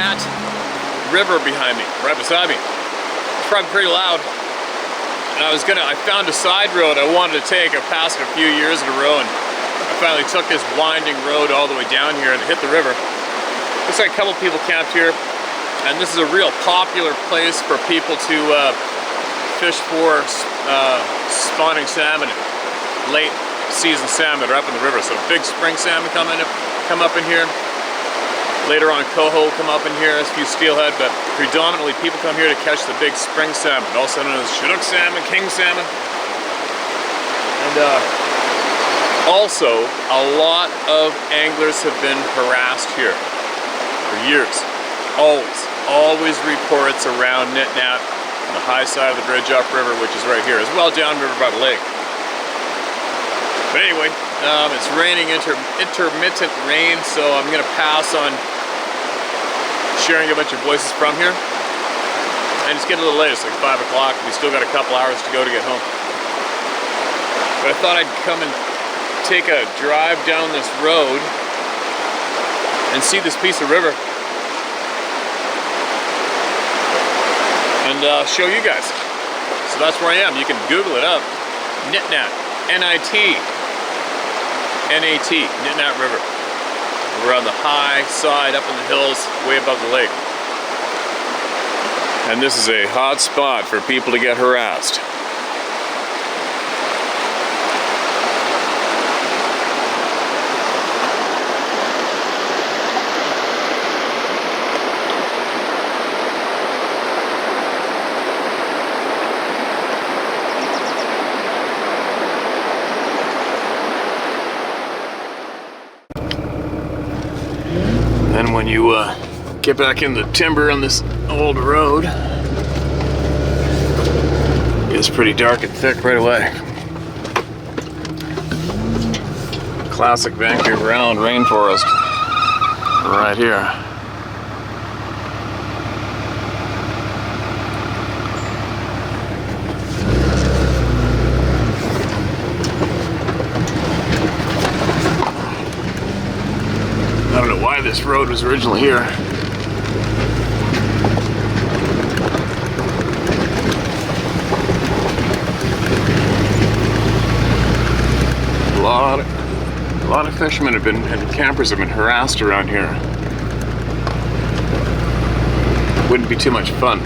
Nat River behind me, right beside me. It's probably pretty loud. And I found a side road I wanted to take. I've passed it a few years in a row, and I finally took this winding road all the way down here and hit the river. Looks like a couple people camped here, and this is a real popular place for people to fish for spawning salmon, late season salmon that are up in the river. So big spring salmon come up in here. Later on, coho come up in here, a few steelhead, but predominantly people come here to catch the big spring salmon, also known as Chinook salmon, king salmon. And also, a lot of anglers have been harassed here for years. Always reports around Nitnat on the high side of the bridge upriver, which is right here, as well downriver by the lake. But anyway, it's raining intermittent rain, so I'm going to pass on sharing a bunch of voices from here. And it's getting a little late, it's like 5 o'clock. We still got a couple hours to go to get home. But I thought I'd come and take a drive down this road and see this piece of river. And show you guys. So that's where I am. You can Google it up. Nitnat. N-I-T. N-A-T. Nitnat River. We're on the high side, up in the hills, way above the lake. And this is a hot spot for people to get harassed. Then when you get back in the timber on this old road, it's pretty dark and thick right away. Classic Vancouver Island rainforest right here. I don't know why this road was originally here. A lot of fishermen have been, and campers have been harassed around here. Wouldn't be too much fun.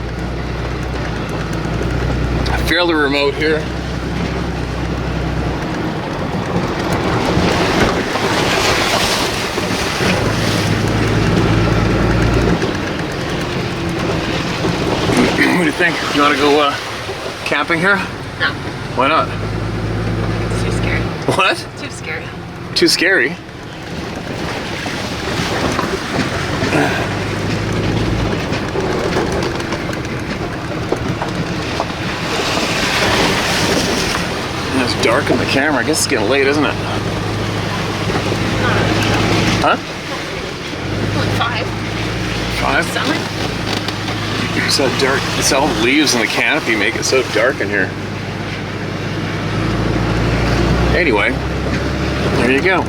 Fairly remote here. What do you think? Do you want to go camping here? No. Why not? It's too scary. What? Too scary. Too scary? It's dark in the camera. I guess it's getting late, isn't it? Huh? Like 5. 5? Summer? It's so dark. It's all the leaves in the canopy make it so dark in here. Anyway, there you go.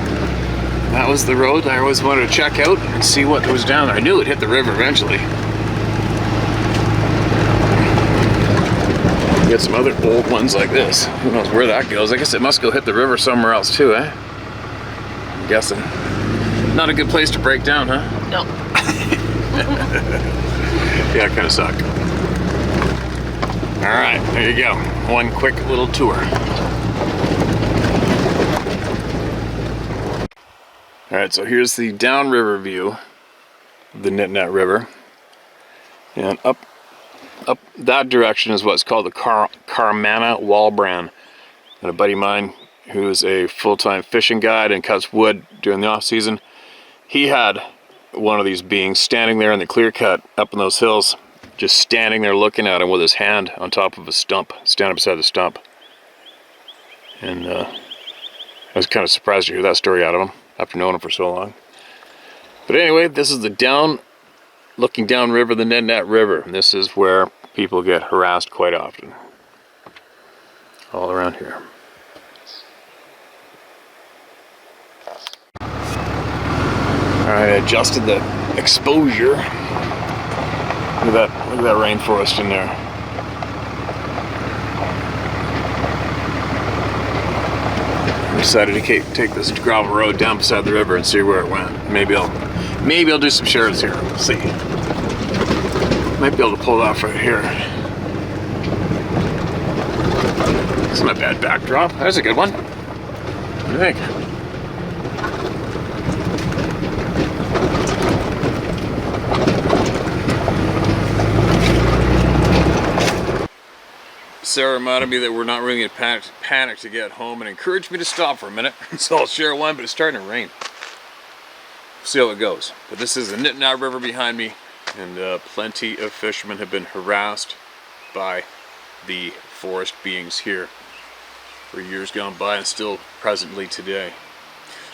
That was the road I always wanted to check out and see what was down there. I knew it hit the river eventually. Get some other old ones like this. Who knows where that goes? I guess it must go hit the river somewhere else too, eh? I'm guessing. Not a good place to break down, huh? No. Yeah, it kind of sucked. All right, there you go. One quick little tour. All right, so here's the downriver view of the Nitnat River. And up that direction is what's called the Carmanah Walbran. And a buddy of mine who's a full-time fishing guide and cuts wood during the off-season, he had one of these beings standing there in the clear cut up in those hills, just standing there looking at him with his hand on top of a stump, standing beside the stump. And I was kind of surprised to hear that story out of him after knowing him for so long. But anyway, this is the looking downriver, the Nitnat River. And this is where people get harassed quite often. All around here. Alright, I adjusted the exposure Look at that rainforest in there. I decided to take this gravel road down beside the river and see where it went. Maybe I'll do some shares here. We'll see. Might be able to pull it off right here. It's not a bad backdrop. That's a good one. What do you think? Sarah reminded me that we're not really in panic to get home and encouraged me to stop for a minute. So I'll share one, but it's starting to rain. See how it goes. But this is the Nittenau River behind me, and plenty of fishermen have been harassed by the forest beings here for years gone by and still presently today.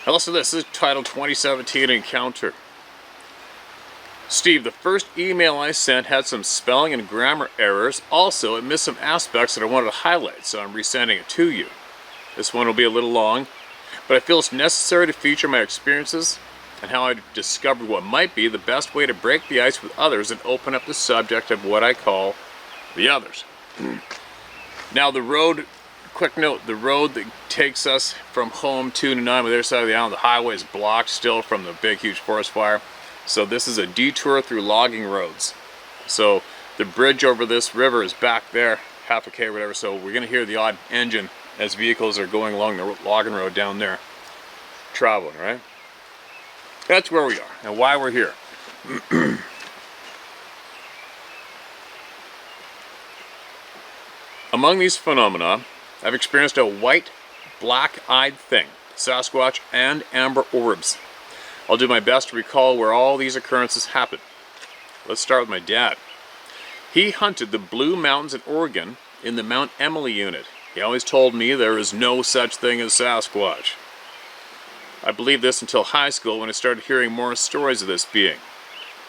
Now listen to this. This is titled 2017 Encounter. Steve, the first email I sent had some spelling and grammar errors. Also, it missed some aspects that I wanted to highlight, so I'm resending it to you. This one will be a little long, but I feel it's necessary to feature my experiences and how I discovered what might be the best way to break the ice with others and open up the subject of what I call the others. Now the road, quick note, the road that takes us from home to Nanaimo, on the other side of the island, the highway is blocked still from the big huge forest fire. So this is a detour through logging roads. So the bridge over this river is back there, half a K or whatever, so we're gonna hear the odd engine as vehicles are going along the logging road down there, traveling, right? That's where we are and why we're here. Among these phenomena, I've experienced a white, black-eyed thing, Sasquatch, and amber orbs. I'll do my best to recall where all these occurrences happened. Let's start with my dad. He hunted the Blue Mountains in Oregon in the Mount Emily unit. He always told me there is no such thing as Sasquatch. I believed this until high school when I started hearing more stories of this being.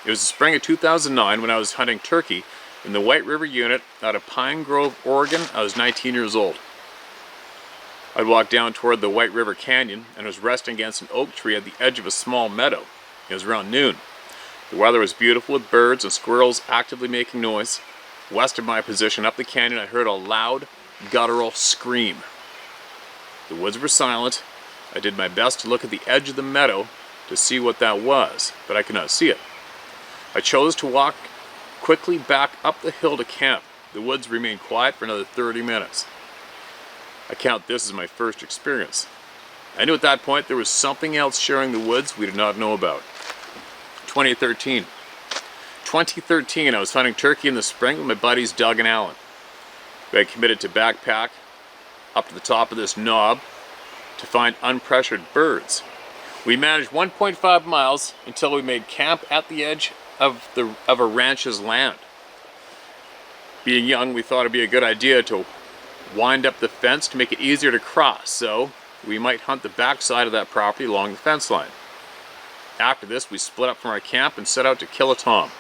It was the spring of 2009 when I was hunting turkey in the White River unit out of Pine Grove, Oregon. I was 19 years old. I'd walked down toward the White River Canyon and was resting against an oak tree at the edge of a small meadow. It was around noon. The weather was beautiful with birds and squirrels actively making noise. West of my position up the canyon, I heard a loud, guttural scream. The woods were silent. I did my best to look at the edge of the meadow to see what that was, but I could not see it. I chose to walk quickly back up the hill to camp. The woods remained quiet for another 30 minutes. I count this as my first experience. I knew at that point there was something else sharing the woods we did not know about. 2013, I was hunting turkey in the spring with my buddies Doug and Alan. We had committed to backpack up to the top of this knob to find unpressured birds. We managed 1.5 miles until we made camp at the edge of a ranch's land. Being young, we thought it'd be a good idea to wind up the fence to make it easier to cross, so we might hunt the backside of that property along the fence line. After this, we split up from our camp and set out to kill a tom.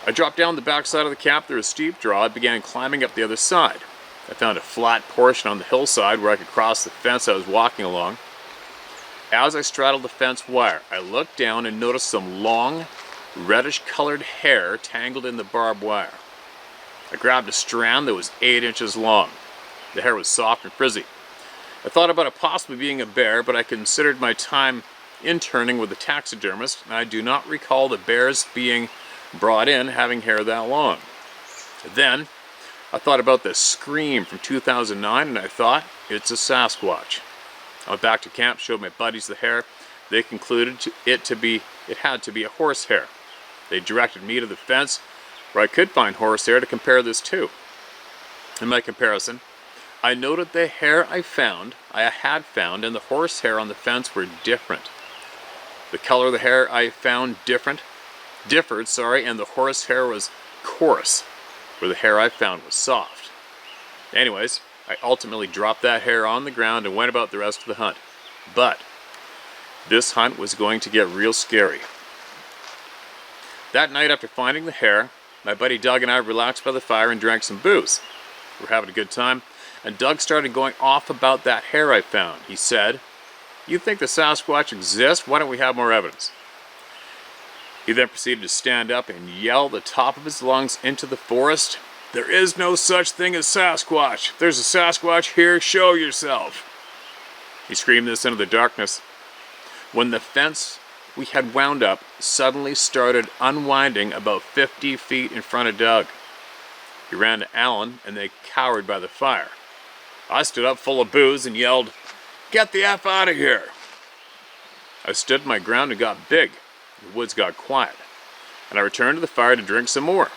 I dropped down the backside of the camp through a steep draw and began climbing up the other side. I found a flat portion on the hillside where I could cross the fence I was walking along. As I straddled the fence wire, I looked down and noticed some long, reddish-colored hair tangled in the barbed wire. I grabbed a strand that was 8 inches long. The hair was soft and frizzy. I thought about it possibly being a bear, but I considered my time interning with a taxidermist, and I do not recall the bears being brought in having hair that long. Then, I thought about the scream from 2009, and I thought, it's a Sasquatch. I went back to camp, showed my buddies the hair. They concluded it had to be a horsehair. They directed me to the fence where I could find horsehair to compare this to. In my comparison, I noted the hair I had found, and the horsehair on the fence were different. The color of the hair I found differed, and the horsehair was coarse, where the hair I found was soft. Anyways, I ultimately dropped that hair on the ground and went about the rest of the hunt. But this hunt was going to get real scary. That night after finding the hair, my buddy Doug and I relaxed by the fire and drank some booze. We were having a good time, and Doug started going off about that hair I found. He said, "You think the Sasquatch exists? Why don't we have more evidence?" He then proceeded to stand up and yell at the top of his lungs into the forest, "There is no such thing as Sasquatch. If there's a Sasquatch here, show yourself." He screamed this into the darkness when the fence we had wound up suddenly started unwinding about 50 feet in front of Doug. He ran to Alan and they cowered by the fire. I stood up full of booze and yelled, "Get the F out of here!" I stood my ground and got big. The woods got quiet, and I returned to the fire to drink some more.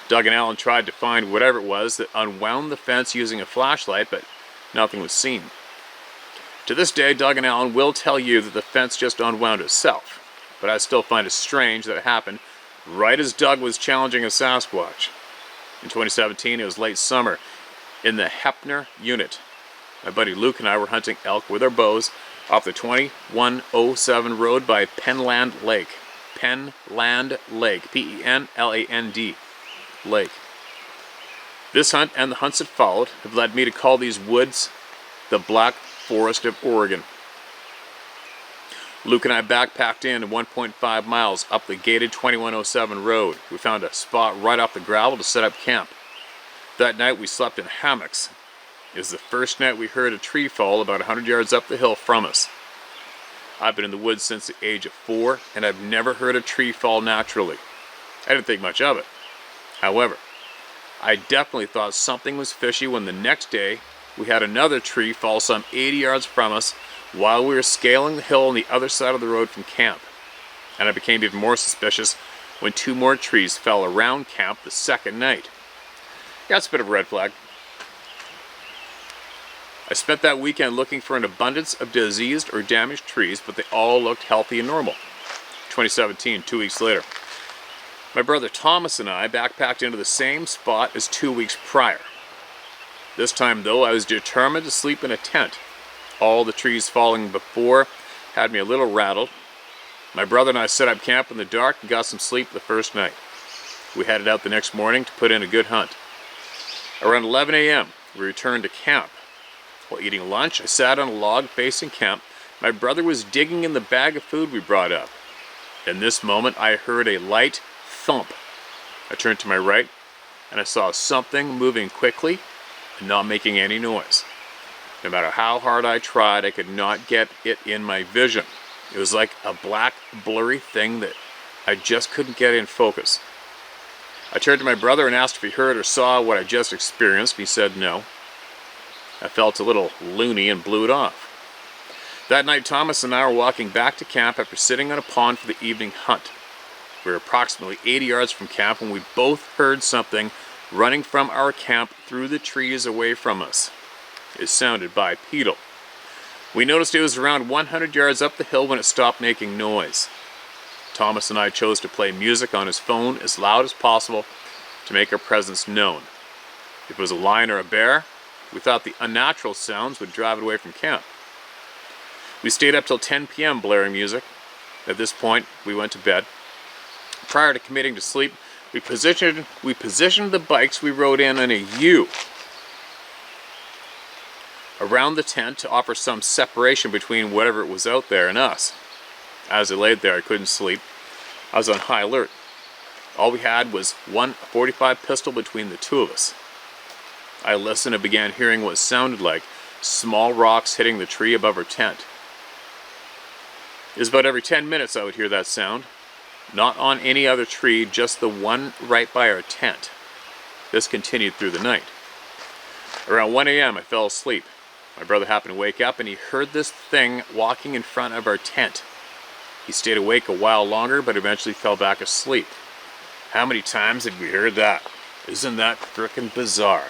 Doug and Alan tried to find whatever it was that unwound the fence using a flashlight, but nothing was seen. To this day, Doug and Alan will tell you that the fence just unwound itself, but I still find it strange that it happened right as Doug was challenging a Sasquatch. In 2017, it was late summer in the Hepner unit. My buddy Luke and I were hunting elk with our bows off the 2107 road by Penland Lake. Penland Lake, P-E-N-L-A-N-D, Lake. This hunt and the hunts that followed have led me to call these woods the Black Forest of Oregon. Luke and I backpacked in 1.5 miles up the gated 2107 road. We found a spot right off the gravel to set up camp. That night we slept in hammocks. It was the first night we heard a tree fall about 100 yards up the hill from us. I've been in the woods since the age of 4, and I've never heard a tree fall naturally. I didn't think much of it. However, I definitely thought something was fishy when the next day we had another tree fall some 80 yards from us while we were scaling the hill on the other side of the road from camp. And I became even more suspicious when 2 more trees fell around camp the second night. Yeah, it's a bit of a red flag. I spent that weekend looking for an abundance of diseased or damaged trees, but they all looked healthy and normal. 2017, 2 weeks later. My brother Thomas and I backpacked into the same spot as 2 weeks prior. This time, though, I was determined to sleep in a tent. All the trees falling before had me a little rattled. My brother and I set up camp in the dark and got some sleep the first night. We headed out the next morning to put in a good hunt. Around 11 a.m., we returned to camp. While eating lunch, I sat on a log facing camp. My brother was digging in the bag of food we brought up. In this moment, I heard a light thump. I turned to my right, and I saw something moving quickly and not making any noise. No matter how hard I tried, I could not get it in my vision. It was like a black, blurry thing that I just couldn't get in focus. I turned to my brother and asked if he heard or saw what I just experienced. He said no. I felt a little loony and blew it off. That night, Thomas and I were walking back to camp after sitting on a pond for the evening hunt. We were approximately 80 yards from camp when we both heard something running from our camp through the trees away from us. It sounded bipedal. We noticed it was around 100 yards up the hill when it stopped making noise. Thomas and I chose to play music on his phone as loud as possible to make our presence known. If it was a lion or a bear, we thought the unnatural sounds would drive it away from camp. We stayed up till 10 p.m. blaring music. At this point, we went to bed. Prior to committing to sleep, we positioned the bikes we rode in a U around the tent to offer some separation between whatever was out there and us. As I laid there, I couldn't sleep. I was on high alert. All we had was one .45 pistol between the two of us. I listened and began hearing what sounded like small rocks hitting the tree above our tent. It was about every 10 minutes I would hear that sound. Not on any other tree, just the one right by our tent. This continued through the night. Around 1 a.m. I fell asleep. My brother happened to wake up and he heard this thing walking in front of our tent. He stayed awake a while longer but eventually fell back asleep. How many times had we heard that? Isn't that frickin' bizarre?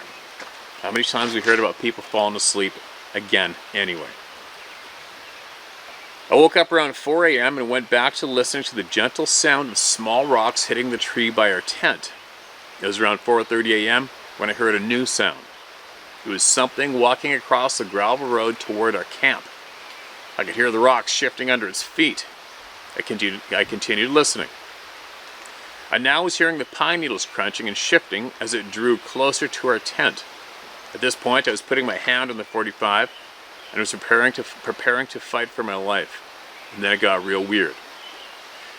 How many times we heard about people falling asleep again anyway? I woke up around 4 a.m. and went back to listening to the gentle sound of small rocks hitting the tree by our tent. It was around 4:30 a.m. when I heard a new sound. It was something walking across the gravel road toward our camp. I could hear the rocks shifting under its feet. I continued listening. I now was hearing the pine needles crunching and shifting as it drew closer to our tent. At this point, I was putting my hand on the .45 and was preparing to fight for my life. And then it got real weird.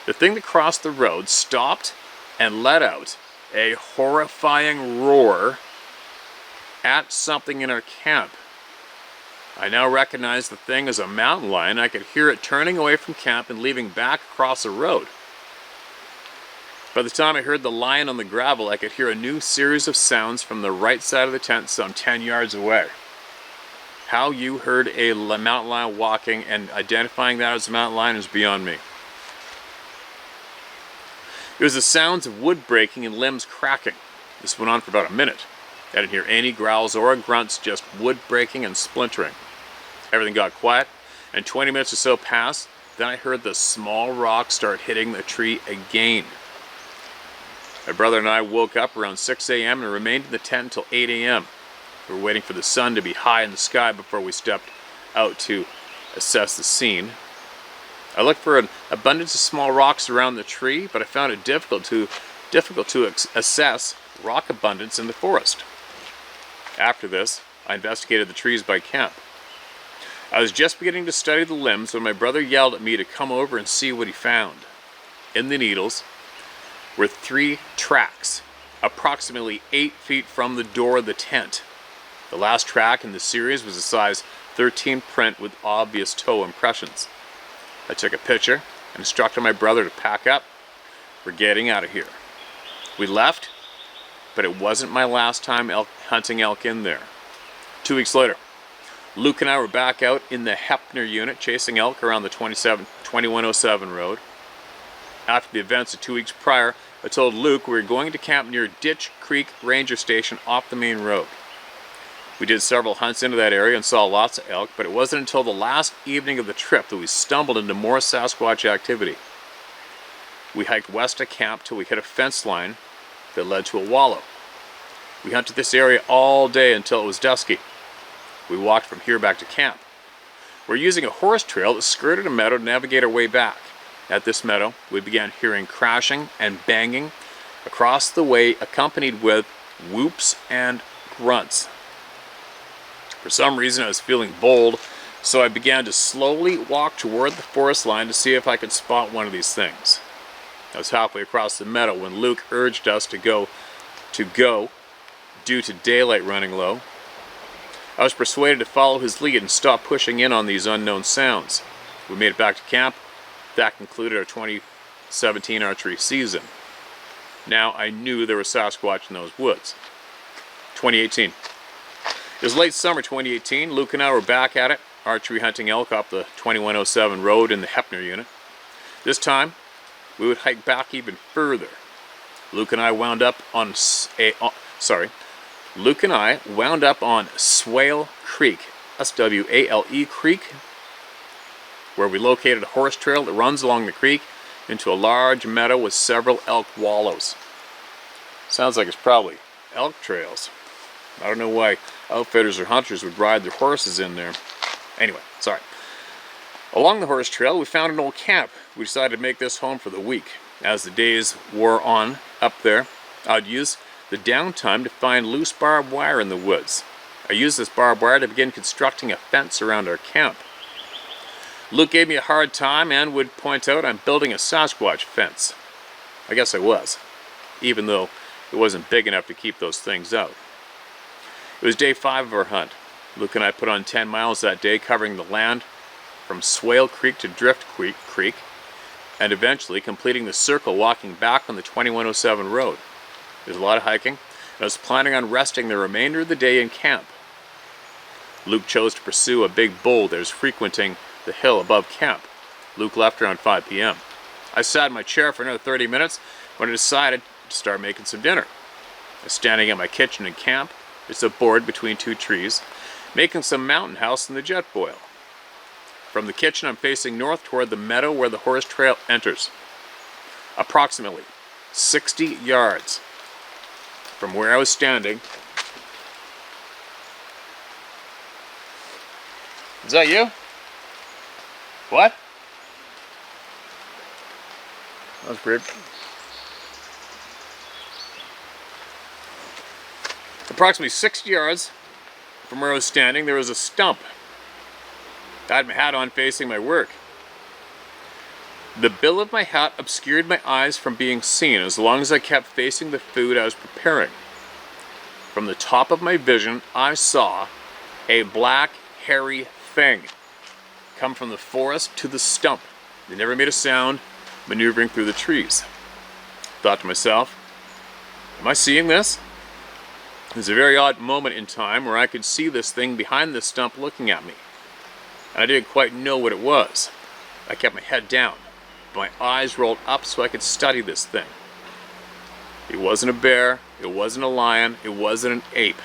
The thing that crossed the road stopped and let out a horrifying roar at something in our camp. I now recognize the thing as a mountain lion. I could hear it turning away from camp and leaving back across the road. By the time I heard the lion on the gravel, I could hear a new series of sounds from the right side of the tent some 10 yards away. How you heard a mountain lion walking and identifying that as a mountain lion is beyond me. It was the sounds of wood breaking and limbs cracking. This went on for about a minute. I didn't hear any growls or grunts, just wood breaking and splintering. Everything got quiet, and 20 minutes or so passed. Then I heard the small rock start hitting the tree again. My brother and I woke up around 6 a.m. and remained in the tent until 8 a.m. We were waiting for the sun to be high in the sky before we stepped out to assess the scene. I looked for an abundance of small rocks around the tree, but I found it difficult to assess rock abundance in the forest. After this, I investigated the trees by camp. I was just beginning to study the limbs when my brother yelled at me to come over and see what he found. In the needles were 3 tracks, approximately 8 feet from the door of the tent. The last track in the series was a size 13 print with obvious toe impressions. I took a picture and instructed my brother to pack up. We're getting out of here. We left, but it wasn't my last time hunting elk in there. 2 weeks later, Luke and I were back out in the Hepner unit chasing elk around the 2107 road. After the events of 2 weeks prior, I told Luke we were going to camp near Ditch Creek Ranger Station off the main road. We did several hunts into that area and saw lots of elk, but it wasn't until the last evening of the trip that we stumbled into more Sasquatch activity. We hiked west of camp till we hit a fence line that led to a wallow. We hunted this area all day until it was dusky. We walked from here back to camp. We're using a horse trail that skirted a meadow to navigate our way back. At this meadow, we began hearing crashing and banging across the way, accompanied with whoops and grunts. For some reason, I was feeling bold, so I began to slowly walk toward the forest line to see if I could spot one of these things. I was halfway across the meadow when Luke urged us to go due to daylight running low. I was persuaded to follow his lead and stop pushing in on these unknown sounds. We made it back to camp. That concluded our 2017 archery season. Now I knew there was Sasquatch in those woods. 2018. It was late summer 2018. Luke and I were back at it, archery hunting elk up the 2107 road in the Hepner unit. This time, we would hike back even further. Luke and I wound up on Swale Creek, S-W-A-L-E Creek, where we located a horse trail that runs along the creek into a large meadow with several elk wallows. Sounds like it's probably elk trails. I don't know why outfitters or hunters would ride their horses in there. Anyway, sorry. Along the horse trail, we found an old camp. We decided to make this home for the week. As the days wore on up there, I'd use the downtime to find loose barbed wire in the woods. I used this barbed wire to begin constructing a fence around our camp. Luke gave me a hard time and would point out I'm building a Sasquatch fence. I guess I was, even though it wasn't big enough to keep those things out. It was day 5 of our hunt. Luke and I put on 10 miles that day, covering the land from Swale Creek to Drift Creek, and eventually completing the circle walking back on the 2107 road. There's a lot of hiking, and I was planning on resting the remainder of the day in camp. Luke chose to pursue a big bull that was frequenting the hill above camp. Luke left around 5 p.m. I sat in my chair for another 30 minutes when I decided to start making some dinner. I was standing at my kitchen in camp. It's a board between 2 trees, making some mountain house in the jet boil. From the kitchen, I'm facing north toward the meadow where the horse trail enters. Approximately 60 yards from where I was standing. Is that you? What? That was weird. Approximately 60 yards from where I was standing, there was a stump. I had my hat on facing my work. The bill of my hat obscured my eyes from being seen as long as I kept facing the food I was preparing. From the top of my vision, I saw a black, hairy thing come from the forest to the stump. It never made a sound, maneuvering through the trees. Thought to myself, am I seeing this? It was a very odd moment in time where I could see this thing behind the stump looking at me. And I didn't quite know what it was. I kept my head down, but my eyes rolled up so I could study this thing. It wasn't a bear, it wasn't a lion, it wasn't an ape.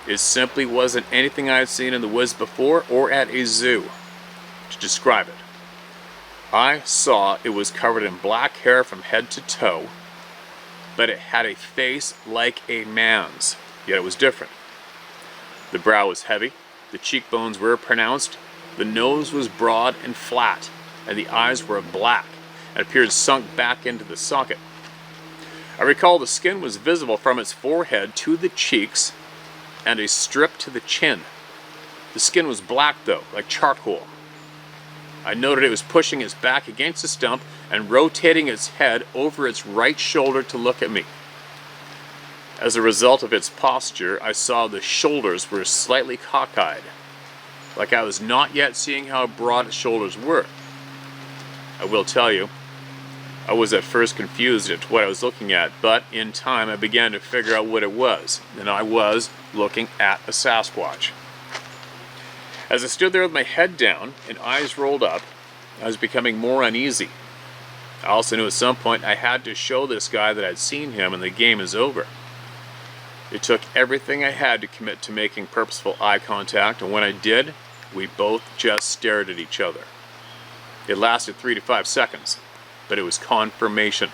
It simply wasn't anything I had seen in the woods before or at a zoo. To describe it, I saw it was covered in black hair from head to toe, but it had a face like a man's, yet it was different. The brow was heavy, the cheekbones were pronounced, the nose was broad and flat, and the eyes were black and appeared sunk back into the socket. I recall the skin was visible from its forehead to the cheeks and a strip to the chin. The skin was black though, like charcoal. I noted it was pushing its back against the stump and rotating its head over its right shoulder to look at me. As a result of its posture, I saw the shoulders were slightly cockeyed, like I was not yet seeing how broad its shoulders were. I will tell you, I was at first confused at what I was looking at, but in time I began to figure out what it was, and I was looking at a Sasquatch. As I stood there with my head down and eyes rolled up, I was becoming more uneasy. I also knew at some point I had to show this guy that I'd seen him and the game is over. It took everything I had to commit to making purposeful eye contact, and when I did, we both just stared at each other. It lasted 3 to 5 seconds. But it was confirmation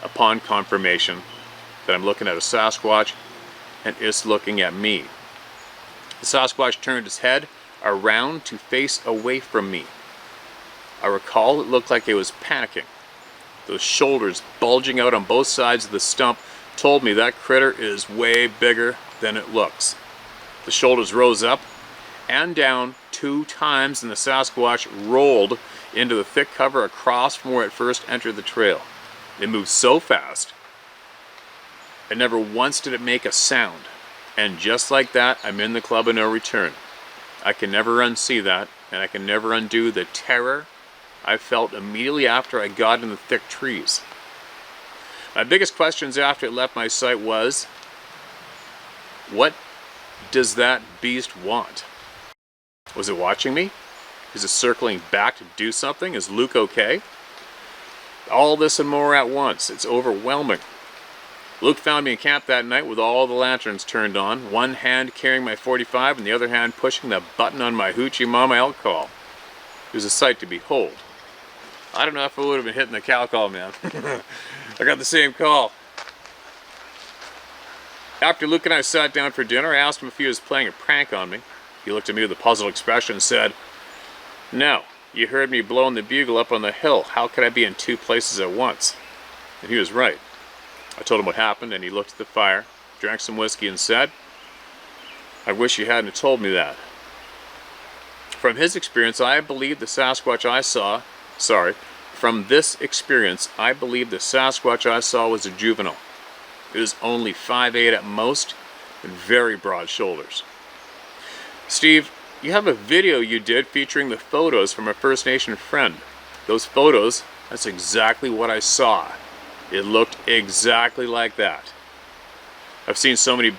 upon confirmation that I'm looking at a Sasquatch and it's looking at me. The Sasquatch turned its head around to face away from me. I recall it looked like it was panicking. Those shoulders bulging out on both sides of the stump told me that critter is way bigger than it looks. The shoulders rose up and down 2 times and the Sasquatch rolled into the thick cover across from where it first entered the trail. It moved so fast, and never once did it make a sound. And just like that, I'm in the club of no return. I can never unsee that, and I can never undo the terror I felt immediately after I got in the thick trees. My biggest questions after it left my sight was, what does that beast want? Was it watching me? Is it circling back to do something? Is Luke okay? All this and more at once. It's overwhelming. Luke found me in camp that night with all the lanterns turned on, one hand carrying my 45 and the other hand pushing the button on my Hoochie Mama alcohol. It was a sight to behold. I don't know if I would have been hitting the cow call, man. I got the same call. After Luke and I sat down for dinner, I asked him if he was playing a prank on me. He looked at me with a puzzled expression and said, "No, you heard me blowing the bugle up on the hill. How could I be in 2 places at once?" And he was right. I told him what happened, and he looked at the fire, drank some whiskey, and said, "I wish you hadn't told me that." From his experience, I believe the Sasquatch I saw, from this experience, I believe the Sasquatch I saw was a juvenile. It was only 5'8" at most, and very broad shoulders. Steve, you have a video you did featuring the photos from a First Nation friend. Those photos, that's exactly what I saw. It looked exactly like that. I've seen so many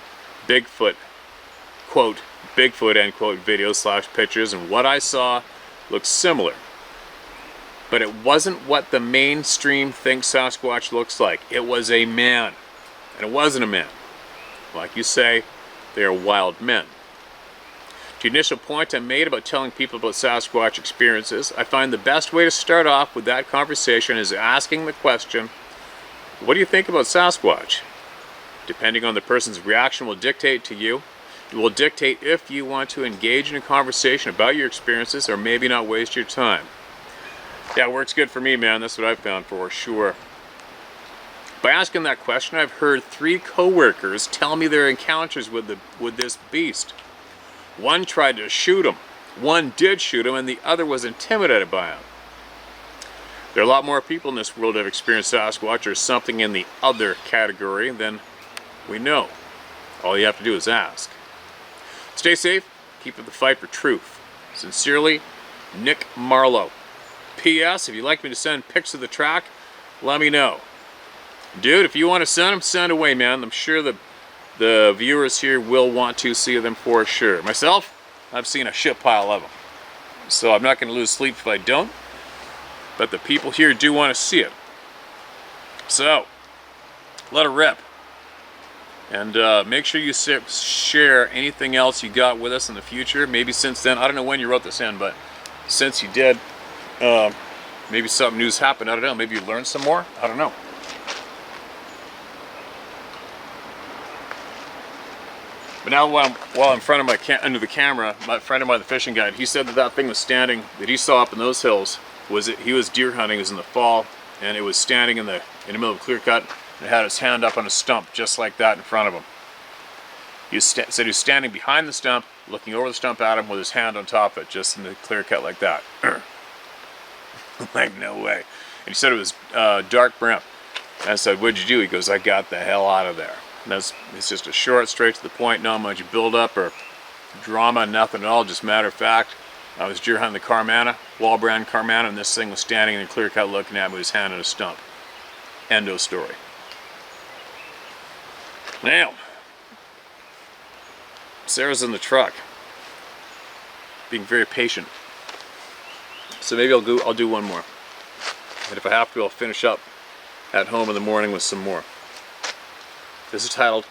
Bigfoot, quote, Bigfoot, end quote, videos / pictures, and what I saw looked similar. But it wasn't what the mainstream thinks Sasquatch looks like. It was a man. And it wasn't a man. Like you say, they are wild men. To the initial point I made about telling people about Sasquatch experiences, I find the best way to start off with that conversation is asking the question, what do you think about Sasquatch? Depending on the person's reaction will dictate to you. It will dictate if you want to engage in a conversation about your experiences or maybe not waste your time. Yeah, it works good for me, man. That's what I've found for sure. By asking that question, I've heard 3 coworkers tell me their encounters with this beast. One tried to shoot him, one did shoot him, and the other was intimidated by him. There are a lot more people in this world that have experienced Sasquatch or something in the other category than we know. All you have to do is ask. Stay safe, keep up the fight for truth. Sincerely, Nick Marlowe. P.S. If you'd like me to send pics of the track, let me know. Dude, if you want to send them, send away, man. I'm sure the viewers here will want to see them for sure. Myself, I've seen a shit pile of them. So I'm not going to lose sleep if I don't. But the people here do want to see it. So, let it rip. And make sure you share anything else you got with us in the future. Maybe since then, I don't know when you wrote this in, but since you did, maybe something new's happened. I don't know. Maybe you learned some more. I don't know. But now while I'm in front of under the camera, my friend of mine, the fishing guide, he said that thing was standing, that he saw up in those hills, he was deer hunting. It was in the fall, and it was standing in the middle of a clear cut, and it had his hand up on a stump, just like that in front of him. He said he was standing behind the stump, looking over the stump at him with his hand on top of it, just in the clear cut like that. Like, no way. And he said it was dark brim. And I said, what'd you do? He goes, I got the hell out of there. And it's just a short, straight to the point, not much build up or drama, nothing at all, just matter of fact. I was deer hunting the Carmanah, wall brand Carmanah, and this thing was standing in a clear cut looking at me with his hand on a stump. End of story. Now, Sarah's in the truck, being very patient. So maybe I'll do one more. And if I have to, I'll finish up at home in the morning with some more. This is titled,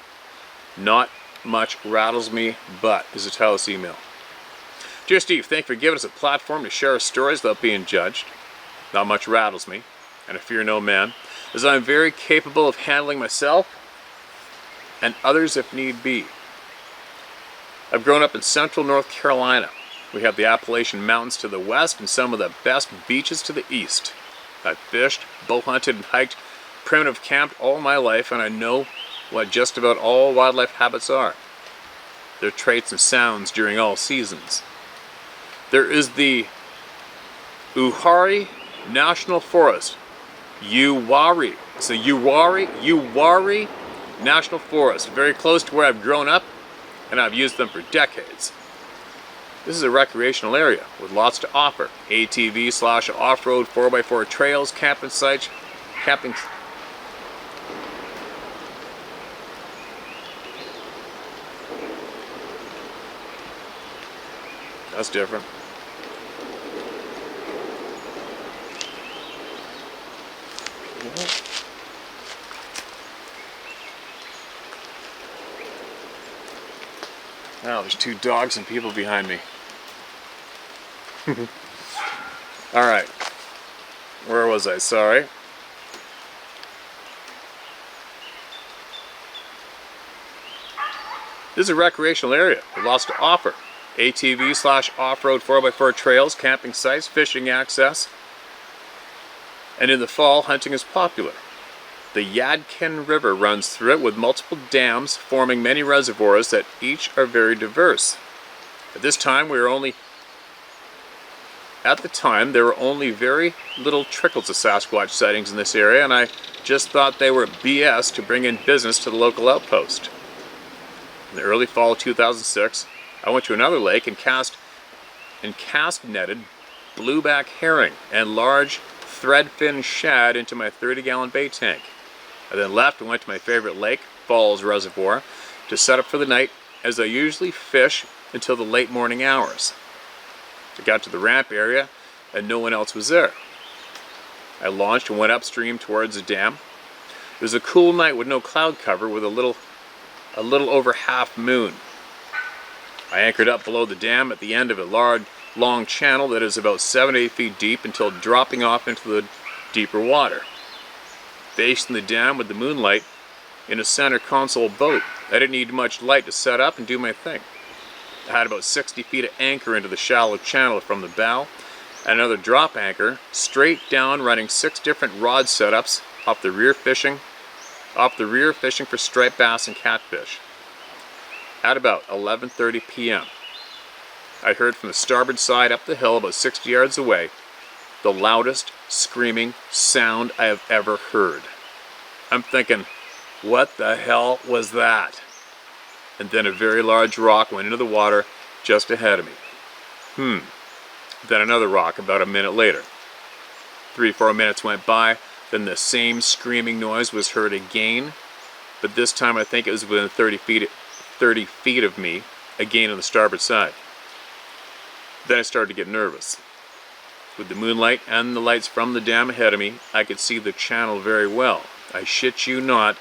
Not Much Rattles Me, But is the title of this email. Dear Steve, thank you for giving us a platform to share our stories without being judged. Not much rattles me, and I fear no man, as I am very capable of handling myself and others if need be. I've grown up in central North Carolina. We have the Appalachian Mountains to the west and some of the best beaches to the east. I've fished, bow hunted, and hiked, primitive camped all my life, and I know what just about all wildlife habits are. Their traits and sounds during all seasons. There is the Uwharrie National Forest, Uwharrie. It's the Uwharrie National Forest, very close to where I've grown up, and I've used them for decades. This is a recreational area with lots to offer. ATV/off-road 4x4 trails, camping sites, That's different. Now there's two dogs and people behind me. Alright. Where was I? Sorry. This is a recreational area with lots to offer. ATV/off-road 4x4 trails, camping sites, fishing access. And in the fall, hunting is popular. The Yadkin River runs through it with multiple dams forming many reservoirs that each are very diverse. At the time, there were only very little trickles of Sasquatch sightings in this area, and I just thought they were BS to bring in business to the local outpost. In the early fall of 2006, I went to another lake and cast netted blueback herring and large threadfin shad into my 30-gallon bait tank. I then left and went to my favorite lake, Falls Reservoir, to set up for the night, as I usually fish until the late morning hours. I got to the ramp area and no one else was there. I launched and went upstream towards the dam. It was a cool night with no cloud cover, with a little over half moon. I anchored up below the dam at the end of a long channel that is about 7 to 8 feet deep until dropping off into the deeper water. Facing the dam with the moonlight in a center console boat. I didn't need much light to set up and do my thing. I had about 60 feet of anchor into the shallow channel from the bow, and another drop anchor straight down, running 6 different rod setups off the rear fishing for striped bass and catfish. At about 11:30 p.m., I heard from the starboard side up the hill about 60 yards away the loudest screaming sound I have ever heard. I'm thinking, what the hell was that? And then a very large rock went into the water just ahead of me. Then another rock about a minute later. 3-4 minutes went by, then the same screaming noise was heard again, but this time I think it was within 30 feet of me, again on the starboard side. Then I started to get nervous. With the moonlight and the lights from the dam ahead of me, I could see the channel very well. I shit you not,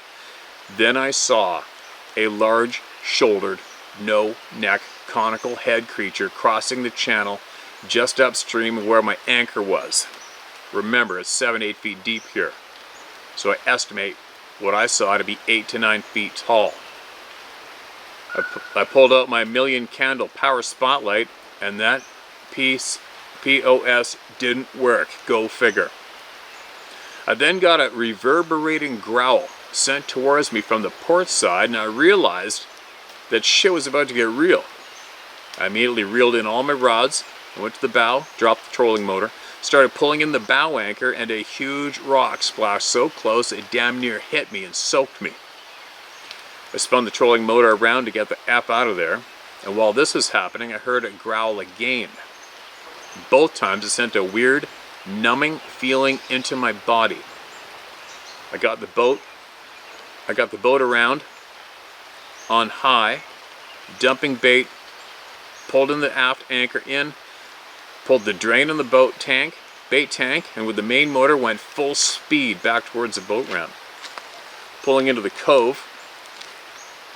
then I saw a large-shouldered, no-neck, conical head creature crossing the channel just upstream of where my anchor was. Remember, it's 7-8 feet deep here, so I estimate what I saw to be 8 to 9 feet tall. I pulled out my million candle power spotlight, and that POS didn't work. Go figure. I then got a reverberating growl sent towards me from the port side, and I realized that shit was about to get real. I immediately reeled in all my rods, I went to the bow, dropped the trolling motor, started pulling in the bow anchor, and a huge rock splashed so close it damn near hit me and soaked me. I spun the trolling motor around to get the F out of there, and while this was happening, I heard it growl again. Both times it sent a weird, numbing feeling into my body. I got the boat around on high, dumping bait, pulled in the aft anchor in, pulled the drain on the bait tank, and with the main motor went full speed back towards the boat ramp. Pulling into the cove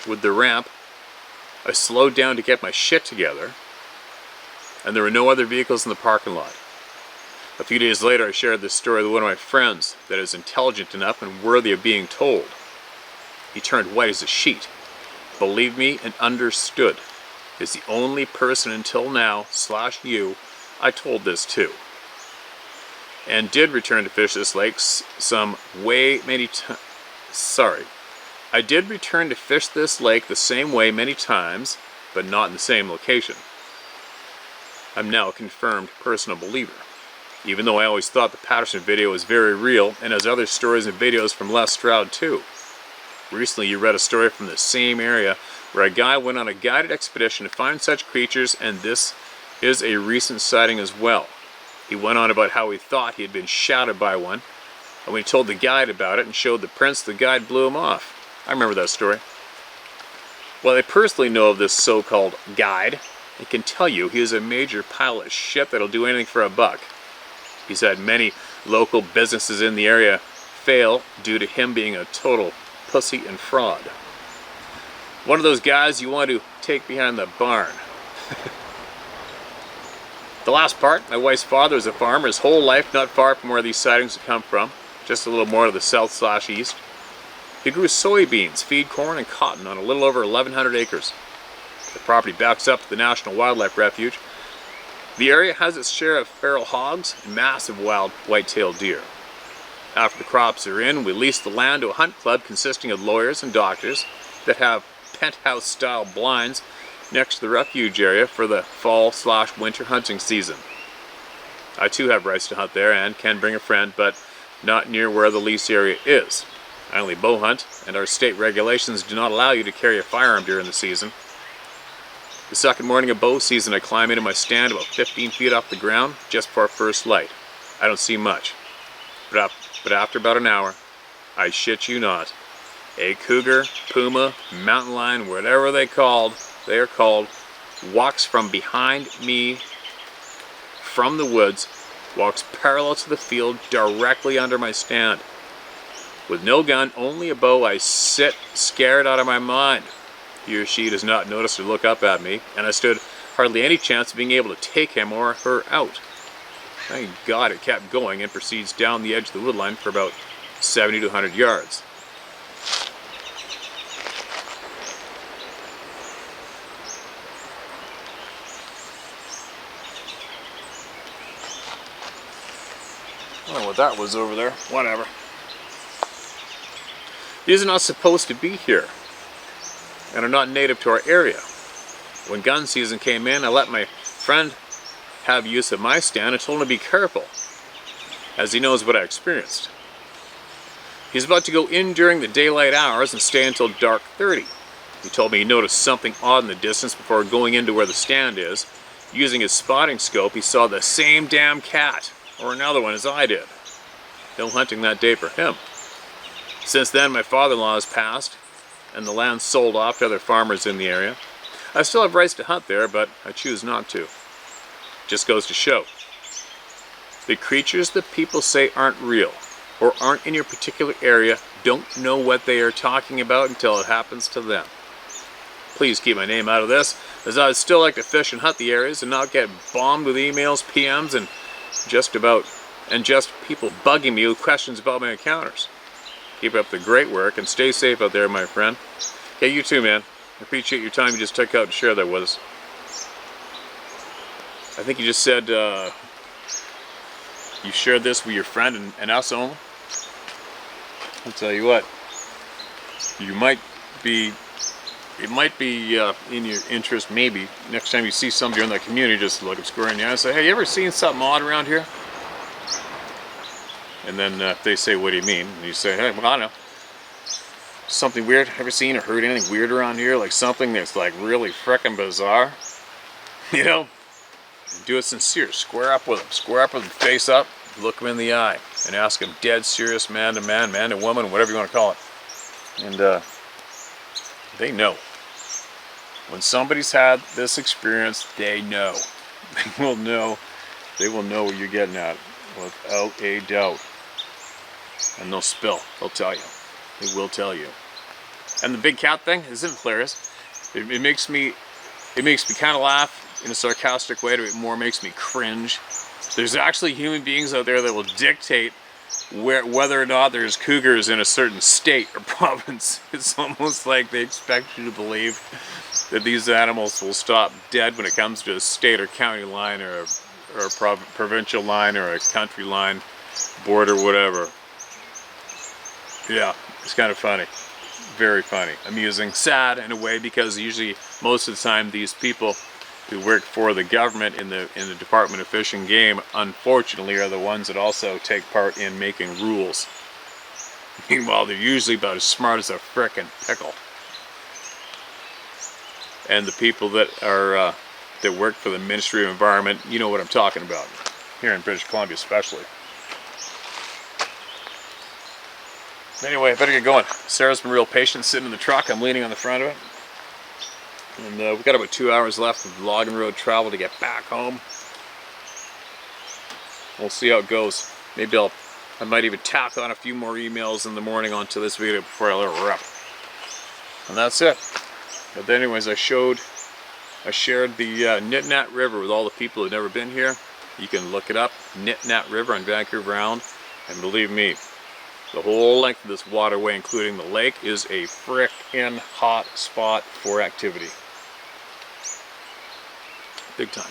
with the ramp, I slowed down to get my shit together, and there were no other vehicles in the parking lot. A few days later, I shared this story with one of my friends that is intelligent enough and worthy of being told. He turned white as a sheet, believed me, and understood. Is the only person until now, /you, I told this to. And did return to fish this lake I did return to fish this lake the same way many times, but not in the same location. I'm now a confirmed personal believer, even though I always thought the Patterson video was very real and has other stories and videos from Les Stroud too. Recently you read a story from the same area where a guy went on a guided expedition to find such creatures, and this is a recent sighting as well. He went on about how he thought he had been shadowed by one, and when he told the guide about it and showed the prints, the guide blew him off. I remember that story. Well, I personally know of this so-called guide. I can tell you he is a major pile of shit that'll do anything for a buck. He's had many local businesses in the area fail due to him being a total pussy and fraud. One of those guys you want to take behind the barn. The last part, my wife's father is a farmer his whole life, not far from where these sightings have come from, just a little more to the south/east. He grew soybeans, feed corn, and cotton on a little over 1,100 acres. The property backs up to the National Wildlife Refuge. The area has its share of feral hogs and massive wild white-tailed deer. After the crops are in, we lease the land to a hunt club consisting of lawyers and doctors that have penthouse-style blinds next to the refuge area for the fall/winter hunting season. I too have rights to hunt there and can bring a friend, but not near where the lease area is. I only bow hunt, and our state regulations do not allow you to carry a firearm during the season. The second morning of bow season, I climb into my stand about 15 feet off the ground just before first light. I don't see much, but after about an hour, I shit you not, a cougar, puma, mountain lion, whatever they are called, walks from behind me from the woods, walks parallel to the field directly under my stand. With no gun, only a bow, I sit scared out of my mind. He or she does not notice or look up at me, and I stood hardly any chance of being able to take him or her out. Thank God it kept going and proceeds down the edge of the woodline for about 70 to 100 yards. I don't know what that was over there. Whatever. These are not supposed to be here and are not native to our area. When gun season came in, I let my friend have use of my stand and told him to be careful. as he knows what I experienced. He's about to go in during the daylight hours and stay until dark 30. He told me he noticed something odd in the distance before going into where the stand is. Using his spotting scope, he saw the same damn cat, or another one, as I did. No hunting that day for him. Since then, my father-in-law has passed, and the land sold off to other farmers in the area. I still have rights to hunt there, but I choose not to. Just goes to show. The creatures that people say aren't real, or aren't in your particular area, don't know what they are talking about until it happens to them. Please keep my name out of this, as I would still like to fish and hunt the areas and not get bombed with emails, PMs, and just people bugging me with questions about my encounters. Keep up the great work and stay safe out there, my friend. Okay, you too, man. I appreciate your time you just took out to share that with us. I think you just said you shared this with your friend and us only. I'll tell you what, it might be in your interest, maybe, next time you see somebody in that community, just look at square in the eye and say, hey, you ever seen something odd around here? And then if they say, what do you mean? And you say, hey, well, I don't know. Something weird? Ever seen or heard anything weird around here? Like something that's like really frickin' bizarre? You know? Do it sincere. Square up with them. Square up with them, face up, look them in the eye, and ask them dead serious, man to man, man to woman, whatever you want to call it. And they know. When somebody's had this experience, they know. They will know. They will know what you're getting at, without a doubt. And they'll spill. They'll tell you. They will tell you. And the big cat thing isn't hilarious. It makes me kind of laugh in a sarcastic way. It more makes me cringe. There's actually human beings out there that will dictate whether or not there's cougars in a certain state or province. It's almost like they expect you to believe that these animals will stop dead when it comes to a state or county line or a provincial line or a country line, border, whatever. Yeah, it's kind of funny. Very funny. Amusing. Sad in a way, because usually most of the time these people who work for the government in the Department of Fish and Game, unfortunately, are the ones that also take part in making rules. Meanwhile, they're usually about as smart as a frickin' pickle. And the people that are that work for the Ministry of Environment, you know what I'm talking about, here in British Columbia especially. Anyway, I better get going. Sarah's been real patient sitting in the truck. I'm leaning on the front of it. And we've got about 2 hours left of logging road travel to get back home. We'll see how it goes. Maybe I might even tack on a few more emails in the morning onto this video before I let it rip. And that's it. But anyways, I shared the Nitnat River with all the people who've never been here. You can look it up, Nitnat River on Vancouver Island. And believe me, the whole length of this waterway, including the lake, is a frickin' hot spot for activity. Big time.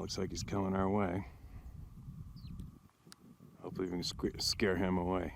looks like he's coming our way. Hopefully we can scare him away.